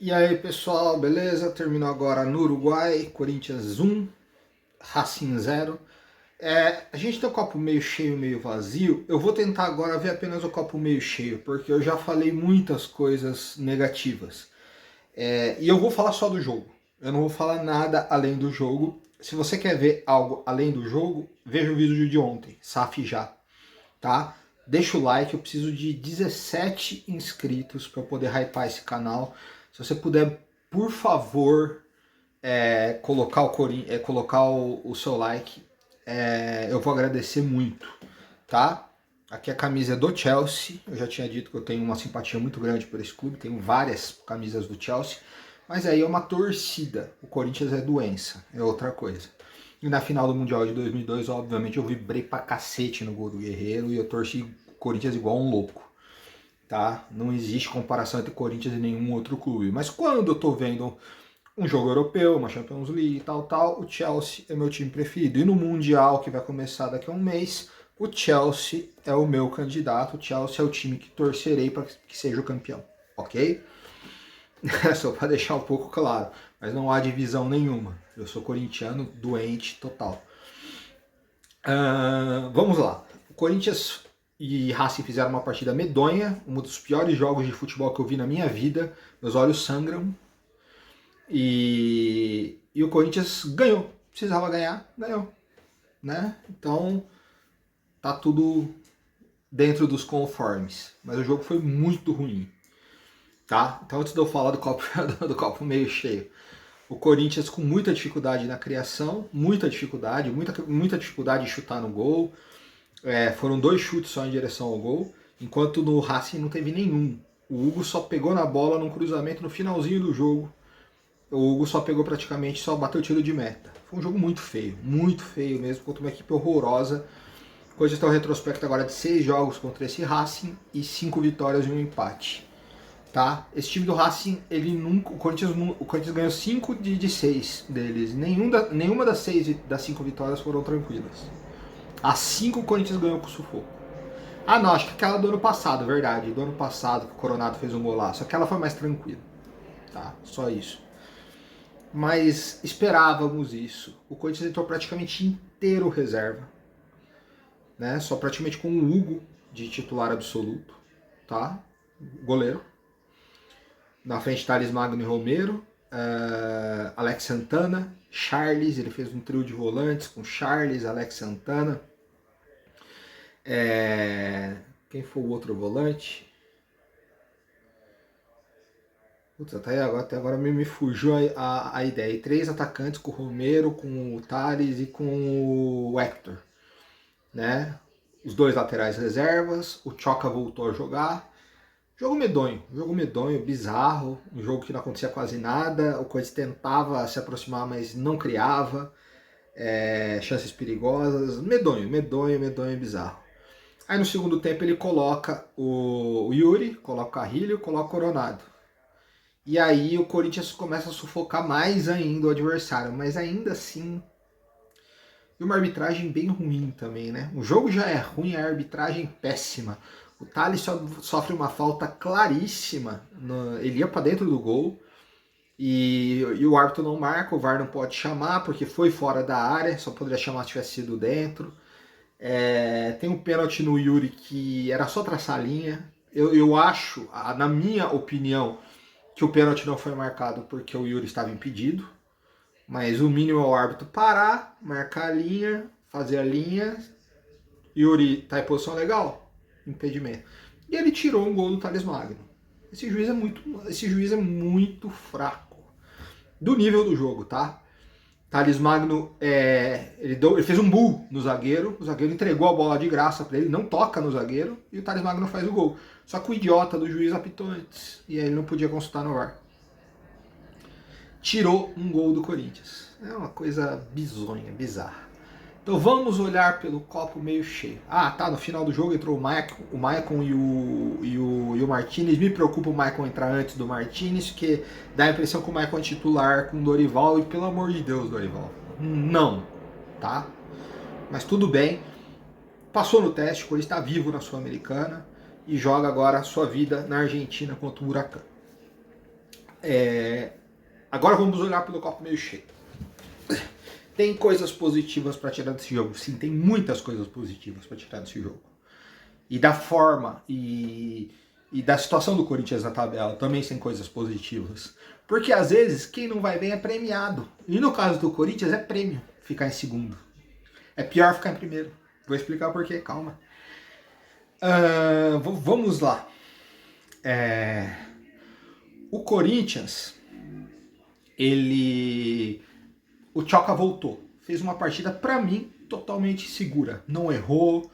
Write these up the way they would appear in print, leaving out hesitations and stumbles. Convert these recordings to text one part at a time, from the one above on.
E aí pessoal, beleza? Terminou agora no Uruguai, Corinthians 1, Racing 0. A gente tem o copo meio cheio, meio vazio. Eu vou tentar agora ver apenas o copo meio cheio, porque eu já falei muitas coisas negativas. E eu vou falar só do jogo. Eu não vou falar nada além do jogo. Se você quer ver algo além do jogo, veja o vídeo de ontem, SAF já, tá? Deixa o like, eu preciso de 17 inscritos para eu poder hypar esse canal. Se você puder, por favor, colocar o seu like, eu vou agradecer muito, tá? Aqui a camisa é do Chelsea, eu já tinha dito que eu tenho uma simpatia muito grande por esse clube, tenho várias camisas do Chelsea, mas aí é uma torcida, o Corinthians é doença, é outra coisa. E na final do Mundial de 2002, obviamente, eu vibrei pra cacete no gol do Guerreiro e eu torci o Corinthians igual um louco, tá? Não existe comparação entre Corinthians e nenhum outro clube. Mas quando eu tô vendo um jogo europeu, uma Champions League e tal, o Chelsea é meu time preferido. E no Mundial, que vai começar daqui a um mês, o Chelsea é o meu candidato. O Chelsea é o time que torcerei para que seja o campeão, ok? Só para deixar um pouco claro. Mas não há divisão nenhuma. Eu sou corintiano doente total. Vamos lá. O Corinthians e Racing fizeram uma partida medonha, um dos piores jogos de futebol que eu vi na minha vida. Meus olhos sangram. E o Corinthians ganhou. Precisava ganhar, ganhou. Né? Então, tá tudo dentro dos conformes. Mas o jogo foi muito ruim. Tá? Então, antes de eu falar do copo, do copo meio cheio, o Corinthians com muita dificuldade na criação, muita dificuldade de chutar no gol. Foram 2 chutes só em direção ao gol, enquanto no Racing não teve nenhum. O Hugo só pegou na bola num cruzamento no finalzinho do jogo. O Hugo só pegou praticamente, só bateu tiro de meta. Foi um jogo muito feio mesmo, contra uma equipe horrorosa. O Corinthians está um retrospecto agora de 6 jogos contra esse Racing e 5 vitórias e um empate. Tá? Esse time do Racing, o Corinthians ganhou 5 de 6 deles. Nenhuma das 5 vitórias foram tranquilas. As 5 o Corinthians ganhou com sufoco. Ah não, acho que aquela do ano passado, verdade. Do ano passado que o Coronado fez um golaço. Aquela foi mais tranquila. Tá? Só isso. Mas esperávamos isso. O Corinthians entrou praticamente inteiro reserva. Né? Só praticamente com o Hugo de titular absoluto. Tá? Goleiro. Na frente, Thales Magno e Romero, Alex Santana, Charles, ele fez um trio de volantes com Charles, Alex Santana. Quem foi o outro volante? Putz, até agora me fugiu a ideia. E 3 atacantes com o Romero, com o Thales e com o Hector. Né? Os 2 laterais reservas, o Choca voltou a jogar. Jogo medonho, bizarro, um jogo que não acontecia quase nada, o Corinthians tentava se aproximar, mas não criava, chances perigosas, medonho, bizarro. Aí no segundo tempo ele coloca o Yuri, coloca o Carrilho, coloca o Coronado. E aí o Corinthians começa a sufocar mais ainda o adversário, mas ainda assim... E uma arbitragem bem ruim também, né? O jogo já é ruim, a arbitragem péssima. O Thales sofre uma falta claríssima, ele ia para dentro do gol e o árbitro não marca, o VAR não pode chamar porque foi fora da área, só poderia chamar se tivesse sido dentro. Tem um pênalti no Yuri que era só traçar a linha. Eu acho, na minha opinião, que o pênalti não foi marcado porque o Yuri estava impedido, mas o mínimo é o árbitro parar, marcar a linha, fazer a linha. Yuri está em posição legal? Impedimento. E ele tirou um gol do Thales Magno. Esse juiz é muito fraco. Do nível do jogo, tá? Thales Magno, ele fez um bull no zagueiro, o zagueiro entregou a bola de graça para ele, não toca no zagueiro, e o Thales Magno faz o gol. Só que o idiota do juiz apitou antes, e aí ele não podia consultar no VAR. Tirou um gol do Corinthians. É uma coisa bizonha, bizarra. Então vamos olhar pelo copo meio cheio. Ah, tá, no final do jogo entrou o Maicon e o Martinez. Me preocupa o Maicon entrar antes do Martinez, porque dá a impressão que o Maicon é titular com o Dorival, e pelo amor de Deus, Dorival, não, tá? Mas tudo bem, passou no teste, o Corinthians está vivo na Sul-Americana e joga agora a sua vida na Argentina contra o Huracan. Agora vamos olhar pelo copo meio cheio. Tem coisas positivas para tirar desse jogo? Sim, tem muitas coisas positivas para tirar desse jogo. E da forma e da situação do Corinthians na tabela também tem coisas positivas. Porque às vezes quem não vai bem é premiado. E no caso do Corinthians é prêmio ficar em segundo. É pior ficar em primeiro. Vou explicar por quê, calma. Vamos lá. O Corinthians, o Tchoka voltou. Fez uma partida, pra mim, totalmente segura. Não errou.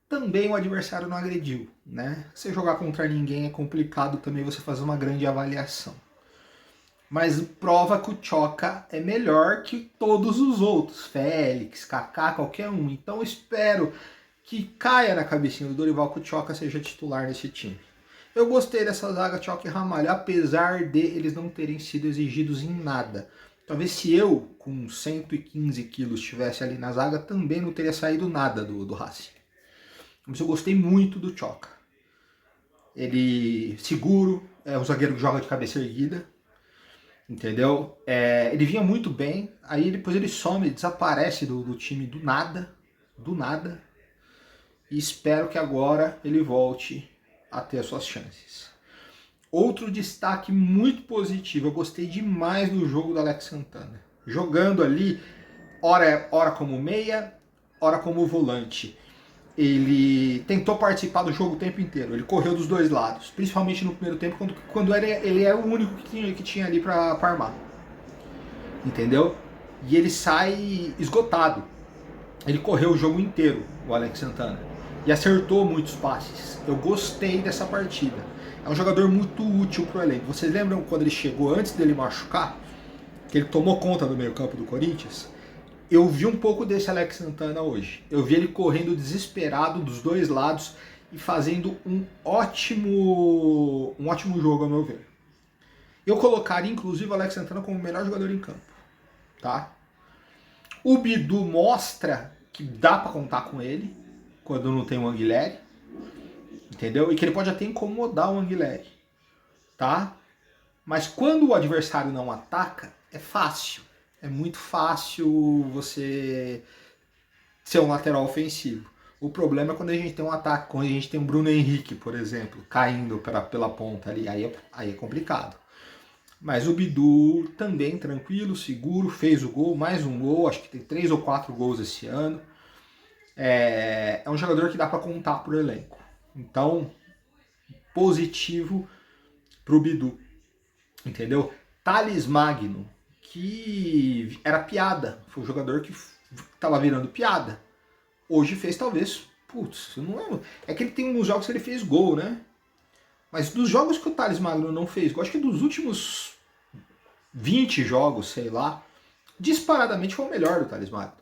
Também o adversário não agrediu, né? Você jogar contra ninguém é complicado também você fazer uma grande avaliação. Mas prova que o Tchoka é melhor que todos os outros. Félix, Kaká, qualquer um. Então espero que caia na cabecinha do Dorival que o Tchoka seja titular nesse time. Eu gostei dessa zaga Tchoka e Ramalho, apesar de eles não terem sido exigidos em nada. Talvez se eu, com 115 quilos, estivesse ali na zaga, também não teria saído nada do Racing. Mas eu gostei muito do Tchoka. Ele seguro, é um zagueiro que joga de cabeça erguida, entendeu? Ele vinha muito bem, aí depois ele some, desaparece do time do nada, e espero que agora ele volte a ter as suas chances. Outro destaque muito positivo, eu gostei demais do jogo do Alex Santana. Jogando ali, ora como meia, ora como volante. Ele tentou participar do jogo o tempo inteiro, ele correu dos dois lados, principalmente no primeiro tempo, quando ele era o único que tinha ali para armar. Entendeu? E ele sai esgotado. Ele correu o jogo inteiro, o Alex Santana, e acertou muitos passes. Eu gostei dessa partida. É um jogador muito útil para o elenco. Vocês lembram quando ele chegou, antes dele machucar, que ele tomou conta do meio campo do Corinthians? Eu vi um pouco desse Alex Santana hoje. Eu vi ele correndo desesperado dos dois lados e fazendo um ótimo jogo, a meu ver. Eu colocaria, inclusive, o Alex Santana como o melhor jogador em campo. Tá? O Bidu mostra que dá para contar com ele quando não tem o Anguileri, entendeu? E que ele pode até incomodar o Anguileri, tá? Mas quando o adversário não ataca, é fácil. É muito fácil você ser um lateral ofensivo. O problema é quando a gente tem um ataque, quando a gente tem um Bruno Henrique, por exemplo, caindo pela ponta ali, aí é complicado. Mas o Bidu também tranquilo, seguro, fez o gol, mais um gol, acho que tem 3 ou 4 gols esse ano. É um jogador que dá para contar pro elenco. Então, positivo pro Bidu, entendeu? Thales Magno, que era piada, foi um jogador que tava virando piada. Hoje fez talvez, putz, eu não lembro. É que ele tem uns jogos que ele fez gol, né? Mas dos jogos que o Thales Magno não fez, eu acho que dos últimos 20 jogos, sei lá, disparadamente foi o melhor do Thales Magno.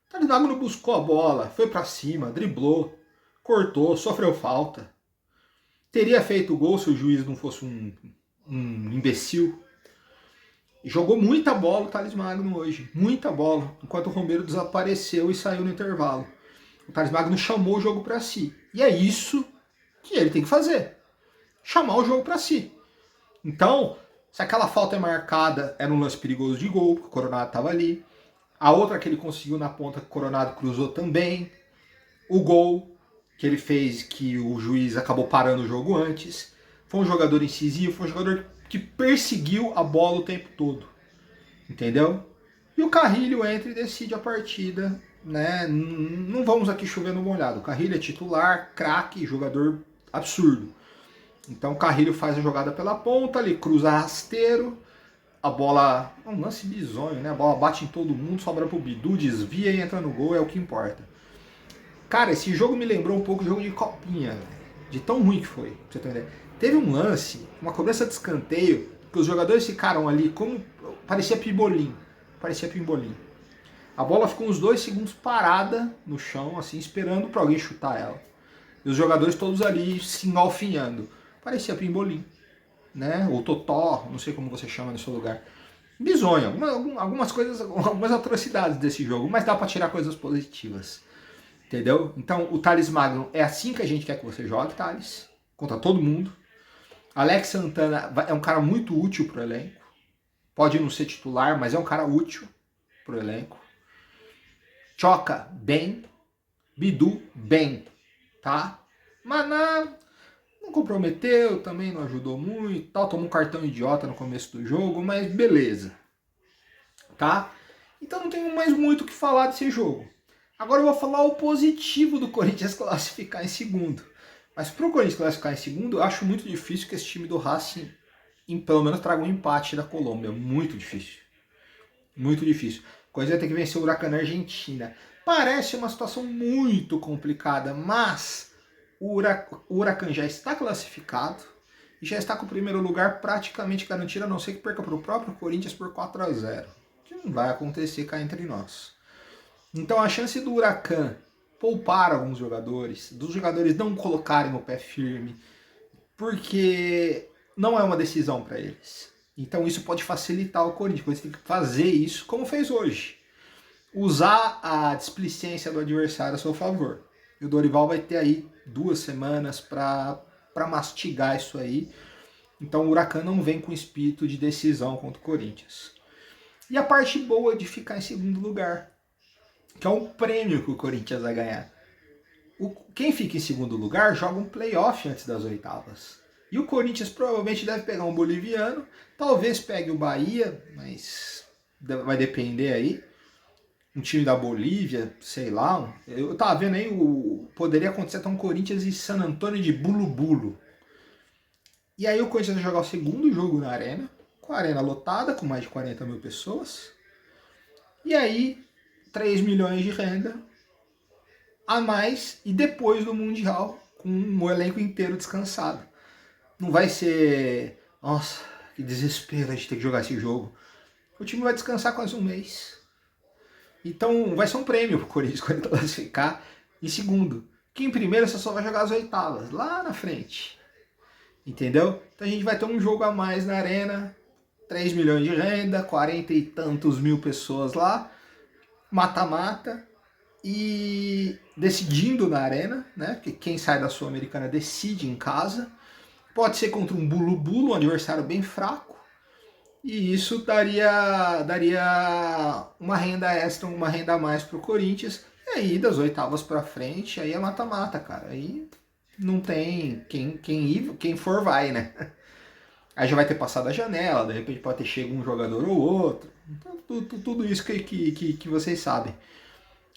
O Thales Magno buscou a bola, foi para cima, driblou, cortou, sofreu falta. Teria feito o gol se o juiz não fosse um imbecil. Jogou muita bola o Thales Magno hoje, muita bola, enquanto o Romero desapareceu e saiu no intervalo. O Thales Magno chamou o jogo para si. E é isso que ele tem que fazer. Chamar o jogo para si. Então, se aquela falta é marcada, era um lance perigoso de gol, porque o Coronado estava ali. A outra que ele conseguiu na ponta, que o Coronado cruzou também. O gol que ele fez, que o juiz acabou parando o jogo antes. Foi um jogador incisivo, foi um jogador que perseguiu a bola o tempo todo. Entendeu? E o Carrilho entra e decide a partida, né? Não vamos aqui chover no molhado. O Carrilho é titular, craque, jogador absurdo. Então o Carrilho faz a jogada pela ponta, ele cruza rasteiro, a bola, um lance bizonho, né? A bola bate em todo mundo, sobra pro Bidu, desvia e entra no gol, é o que importa. Cara, esse jogo me lembrou um pouco do jogo de copinha, de tão ruim que foi, pra você entender. Teve um lance, uma cobrança de escanteio, que os jogadores ficaram ali como parecia pimbolim. A bola ficou uns 2 segundos parada no chão, assim, esperando para alguém chutar ela. E os jogadores todos ali se engalfinhando. Parecia pimbolim, né? Ou totó, não sei como você chama no seu lugar. Bizonho, algumas coisas, algumas atrocidades desse jogo, mas dá para tirar coisas positivas. Entendeu? Então, o Thales Magno é assim que a gente quer que você jogue, Thales. Contra todo mundo. Alex Santana é um cara muito útil pro elenco. Pode não ser titular, mas é um cara útil pro elenco. Choca, bem. Bidu, bem, tá? Maná não comprometeu, também não ajudou muito, tal, tomou um cartão idiota no começo do jogo, mas beleza, tá? Então não tenho mais muito o que falar desse jogo. Agora eu vou falar o positivo do Corinthians classificar em segundo. Mas pro Corinthians classificar em segundo, eu acho muito difícil que esse time do Racing, pelo menos, traga um empate da Colômbia. Muito difícil. Muito difícil. O Corinthians vai ter que vencer o Huracan na Argentina. Parece uma situação muito complicada, mas o Huracan já está classificado e já está com o primeiro lugar praticamente garantido, a não ser que perca para o próprio Corinthians por 4-0, que não vai acontecer cá entre nós. Então a chance do Huracan poupar alguns jogadores, dos jogadores não colocarem o pé firme, porque não é uma decisão para eles. Então isso pode facilitar o Corinthians. O Corinthians tem que fazer isso como fez hoje. Usar a displicência do adversário a seu favor. E o Dorival vai ter aí 2 semanas para mastigar isso aí. Então o Huracan não vem com espírito de decisão contra o Corinthians. E a parte boa de ficar em segundo lugar, que é um prêmio que o Corinthians vai ganhar. Quem fica em segundo lugar joga um playoff antes das oitavas. E o Corinthians provavelmente deve pegar um boliviano, talvez pegue o Bahia, mas vai depender aí. Um time da Bolívia, sei lá. Eu tava vendo aí, poderia acontecer até um Corinthians e San Antônio de Bulu Bulu. E aí o Corinthians vai jogar o segundo jogo na arena, com a arena lotada, com mais de 40 mil pessoas. E aí, 3 milhões de renda a mais, e depois do Mundial, com o elenco inteiro descansado. Não vai ser, nossa, que desespero a gente ter que jogar esse jogo. O time vai descansar quase um mês. Então vai ser um prêmio pro Corinthians quando ele classificar em segundo. Que em primeiro você só vai jogar as oitavas, lá na frente. Entendeu? Então a gente vai ter um jogo a mais na arena, 3 milhões de renda, 40 e tantos mil pessoas lá, mata-mata, e decidindo na arena, né? Porque quem sai da Sul-Americana decide em casa. Pode ser contra um Bulu-Bulu, um adversário bem fraco. E isso daria uma renda extra, uma renda a mais pro Corinthians. E aí, das oitavas pra frente, aí é mata-mata, cara. Aí não tem quem for vai, né? Aí já vai ter passado a janela, de repente pode ter chegado um jogador ou outro. Então, tudo isso que vocês sabem.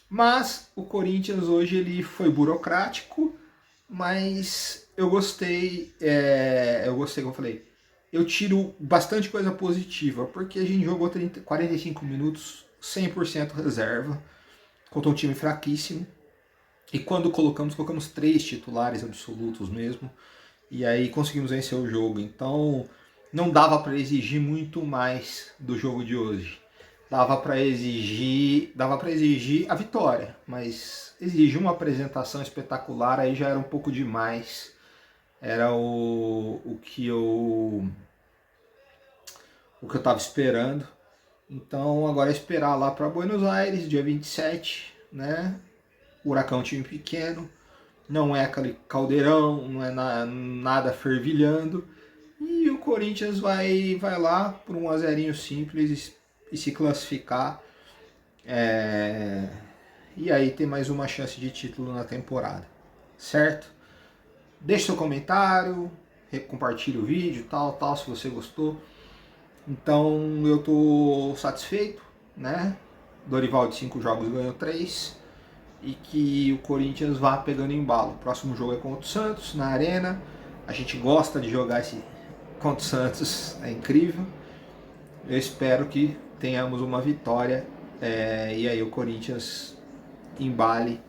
Mas o Corinthians hoje ele foi burocrático, mas eu gostei, como eu falei, eu tiro bastante coisa positiva, porque a gente jogou 45 minutos 100% reserva, contra um time fraquíssimo, e quando colocamos 3 titulares absolutos mesmo, e aí conseguimos vencer o jogo. Então não dava para exigir muito mais do jogo de hoje. Dava para exigir a vitória, mas exigir uma apresentação espetacular aí já era um pouco demais. Era o que eu estava esperando. Então agora é esperar lá para Buenos Aires, dia 27, né? O Huracão é um time pequeno, não é aquele caldeirão, não é nada fervilhando. E o Corinthians vai lá por 1-0 simples e se classificar. E aí tem mais uma chance de título na temporada, certo? Deixe seu comentário, compartilhe o vídeo, tal, se você gostou. Então eu tô satisfeito, né? Dorival de 5 jogos ganhou 3 e que o Corinthians vá pegando embalo. O próximo jogo é contra o Santos, na Arena. A gente gosta de jogar esse contra o Santos, é incrível. Eu espero que tenhamos uma vitória e aí o Corinthians embale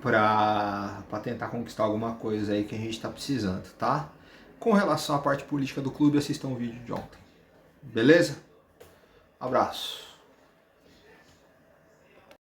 para tentar conquistar alguma coisa aí que a gente está precisando, tá? Com relação à parte política do clube, assistam o vídeo de ontem. Beleza? Abraço.